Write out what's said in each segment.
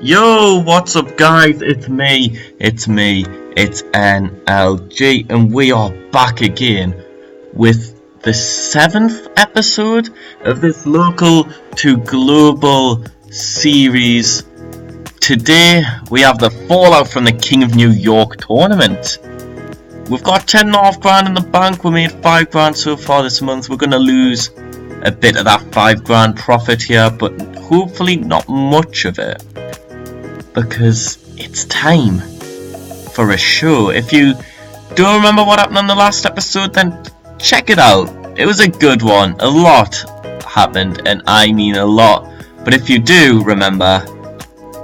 Yo, what's up guys? It's me, it's NLG, and we are back again with the 7th episode of this local to global series. Today we have the fallout from the King of New York tournament. We've got 10.5 grand in the bank. We made 5 grand so far this month. We're going to lose a bit of that 5 grand profit here, but hopefully not much of it, because it's time for a show. If you don't remember what happened on the last episode, then check it out. It was a good one. A lot happened, and I mean a lot. But if you do remember,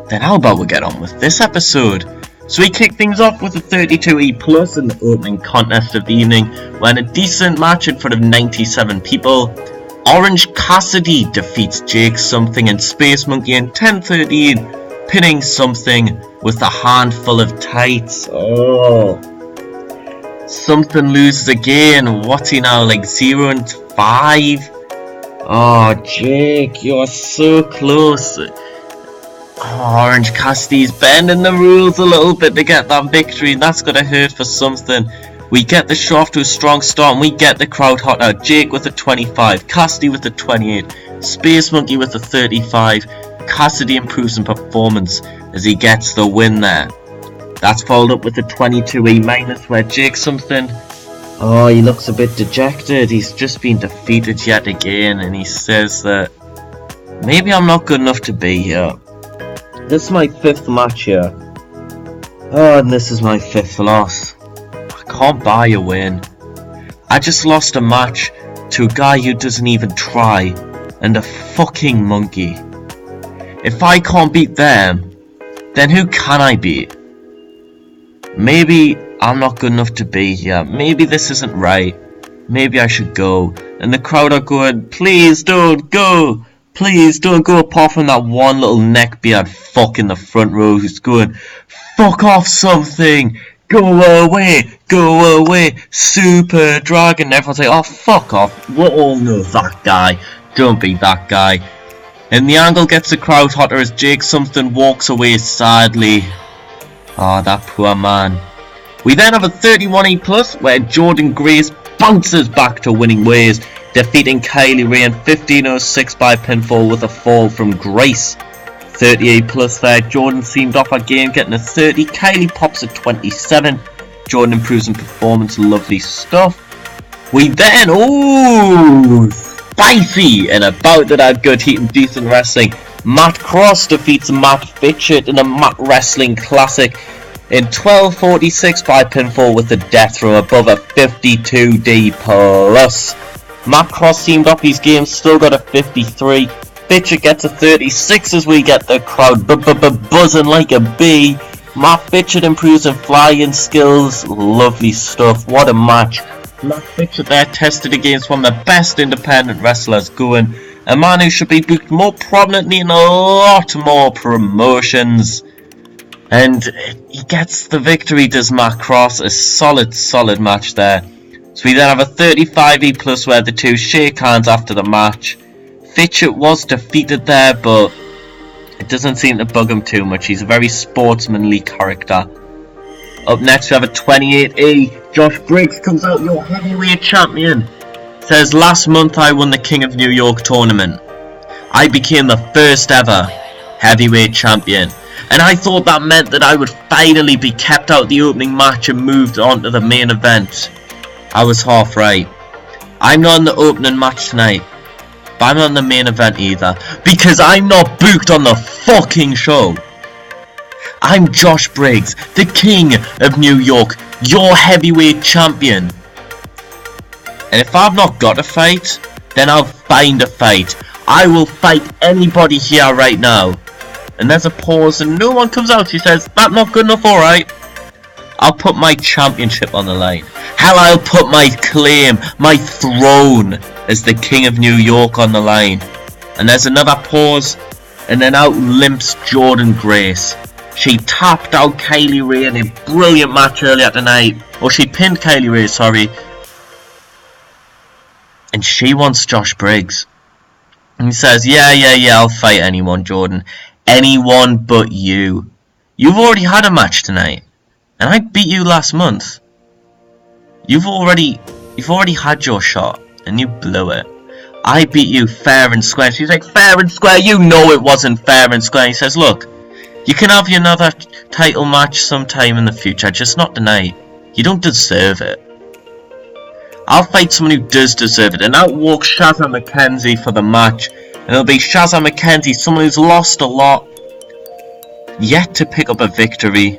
then how about we get on with this episode? So we kick things off with a 32E plus in the opening contest of the evening, when a decent match in front of 97 people. Orange Cassidy defeats Jake Something and Space Monkey in 10-13, pinning Something with a handful of tights. Oh, Something loses again. What's he now, like 0-5? Oh, Jake, you're so close. Oh, Orange Cassidy's bending the rules a little bit to get that victory, and that's gonna hurt for Something. We get the show off to a strong start, and we get the crowd hot out. Jake with a 25, Cassidy with a 28, Space Monkey with a 35. Cassidy improves in performance as he gets the win there. That's followed up with a 22E minus, where Jake Something, oh, he looks a bit dejected. He's just been defeated yet again, and he says that maybe I'm not good enough to be here. This is my 5th match here. Oh, and this is my 5th loss. I can't buy a win. I just lost a match to a guy who doesn't even try, and a fucking monkey. If I can't beat them, then who can I beat? Maybe I'm not good enough to be here. Maybe this isn't right. Maybe I should go. And the crowd are going, please don't go. Please don't go, apart from that one little neckbeard fuck in the front row who's going, fuck off Something. Go away, Super Dragon. Everyone's like, oh, fuck off. We all know that guy. Don't be that guy. And the angle gets the crowd hotter as Jake Something walks away sadly. Ah, that poor man. We then have a 31E plus, where Jordan Grace bounces back to winning ways, defeating Kylie Ray in 15:06 by pinfall with a fall from Grace. 38 plus there. Jordan seemed off her game, getting a 30. Kylie pops a 27. Jordan improves in performance. Lovely stuff. We then, spicy and about to that good heat and decent wrestling. Matt Cross defeats Matt Fitchett in a Matt Wrestling Classic in 12:46 by pinfall with a death throw above a 52D plus. Matt Cross seemed off his game, still got a 53. Fitchett gets a 36 as we get the crowd buzzing like a bee. Matt Fitchett improves in flying skills. Lovely stuff. What a match. Matt Fitchett there tested against one of the best independent wrestlers going. A man who should be booked more prominently in a lot more promotions. And he gets the victory, does Matt Cross. A solid match there. So we then have a 35E plus, where the two shake hands after the match. Fitchett was defeated there, but it doesn't seem to bug him too much. He's a very sportsmanly character. Up next we have a 28E. Josh Briggs comes out, your heavyweight champion. Says, last month I won the King of New York tournament. I became the first ever heavyweight champion. And I thought that meant that I would finally be kept out the opening match and moved on to the main event. I was half right. I'm not in the opening match tonight. But I'm not in the main event either, because I'm not booked on the fucking show. I'm Josh Briggs, the King of New York, your heavyweight champion. And if I've not got a fight, then I'll find a fight. I will fight anybody here right now. And there's a pause and no one comes out. She says, that's not good enough, alright. I'll put my championship on the line. Hell, I'll put my claim, my throne as the King of New York on the line. And there's another pause, and then out limps Jordan Grace. She tapped out Kylie Ray in a brilliant match earlier tonight. Or she pinned Kylie Ray, sorry. And she wants Josh Briggs. And he says, yeah, I'll fight anyone, Jordan. anyone but you. You've already had a match tonight, and I beat you last month. You've already had your shot, and you blew it. I beat you fair and square. She's like, fair and square? You know it wasn't fair and square. He says, look, you can have another title match sometime in the future, just not tonight. You don't deserve it. I'll fight someone who does deserve it. And out walks Shazza McKenzie for the match. And it'll be Shazza McKenzie, someone who's lost a lot, yet to pick up a victory.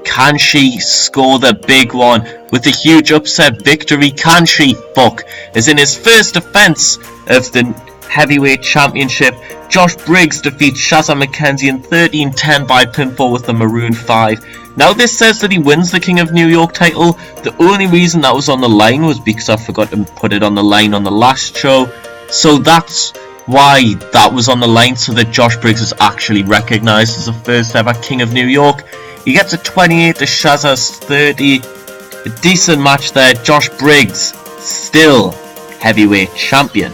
Can she score the big one with a huge upset victory? Can she? Fuck. As in his first defense of the heavyweight championship, Josh Briggs defeats Shazza McKenzie in 13-10 by pinfall with the Maroon 5. Now this says that he wins the King of New York title. The only reason that was on the line was because I forgot to put it on the line on the last show. So that's why that was on the line, so that Josh Briggs is actually recognised as the first ever King of New York. He gets a 28 to Shazza's 30. A decent match there. Josh Briggs still heavyweight champion.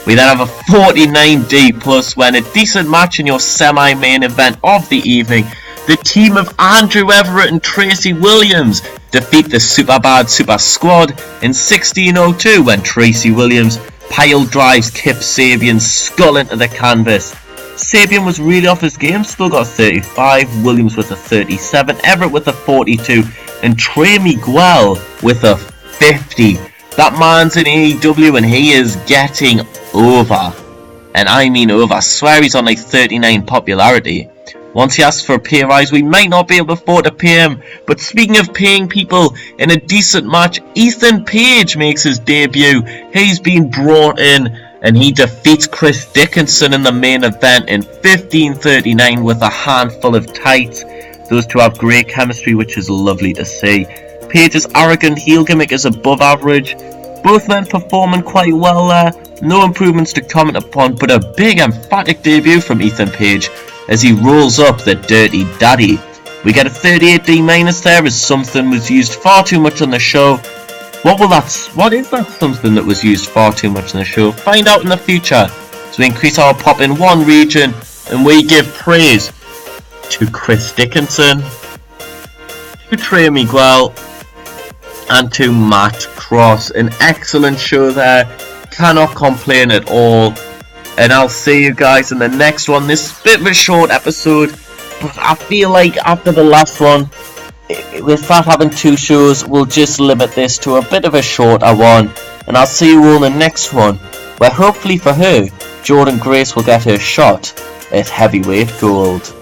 We then have a 49D plus win, a decent match in your semi-main event of the evening. The team of Andrew Everett and Tracy Williams defeat the Superbad Super Squad in 16:02 when Tracy Williams pile drives Kip Sabian's skull into the canvas. Sabian was really off his game, still got 35, Williams with a 37, Everett with a 42, and Trey Miguel with a 50. That man's in AEW and he is getting over. And I mean over. I swear he's on like 39 popularity. Once he asks for a pay rise, we might not be able to afford to pay him. But speaking of paying people, in a decent match, Ethan Page makes his debut. He's been brought in and he defeats Chris Dickinson in the main event in 15:39 with a handful of tights. Those two have great chemistry, which is lovely to see. Page's arrogant heel gimmick is above average. Both men performing quite well there. No improvements to comment upon, but a big emphatic debut from Ethan Page as he rolls up the Dirty Daddy. We get a 38D minus there as something was used far too much on the show. What is that something that was used far too much in the show? Find out in the future. So we increase our pop in one region and we give praise to Chris Dickinson, to Trey Miguel, and to Matt Cross. An excellent show there. Cannot complain at all. And I'll see you guys in the next one. This is a bit of a short episode, but I feel like after the last one, with that having two shows, we'll just limit this to a bit of a shorter one. And I'll see you all in the next one, where hopefully for her, Jordan Grace will get her shot at heavyweight gold.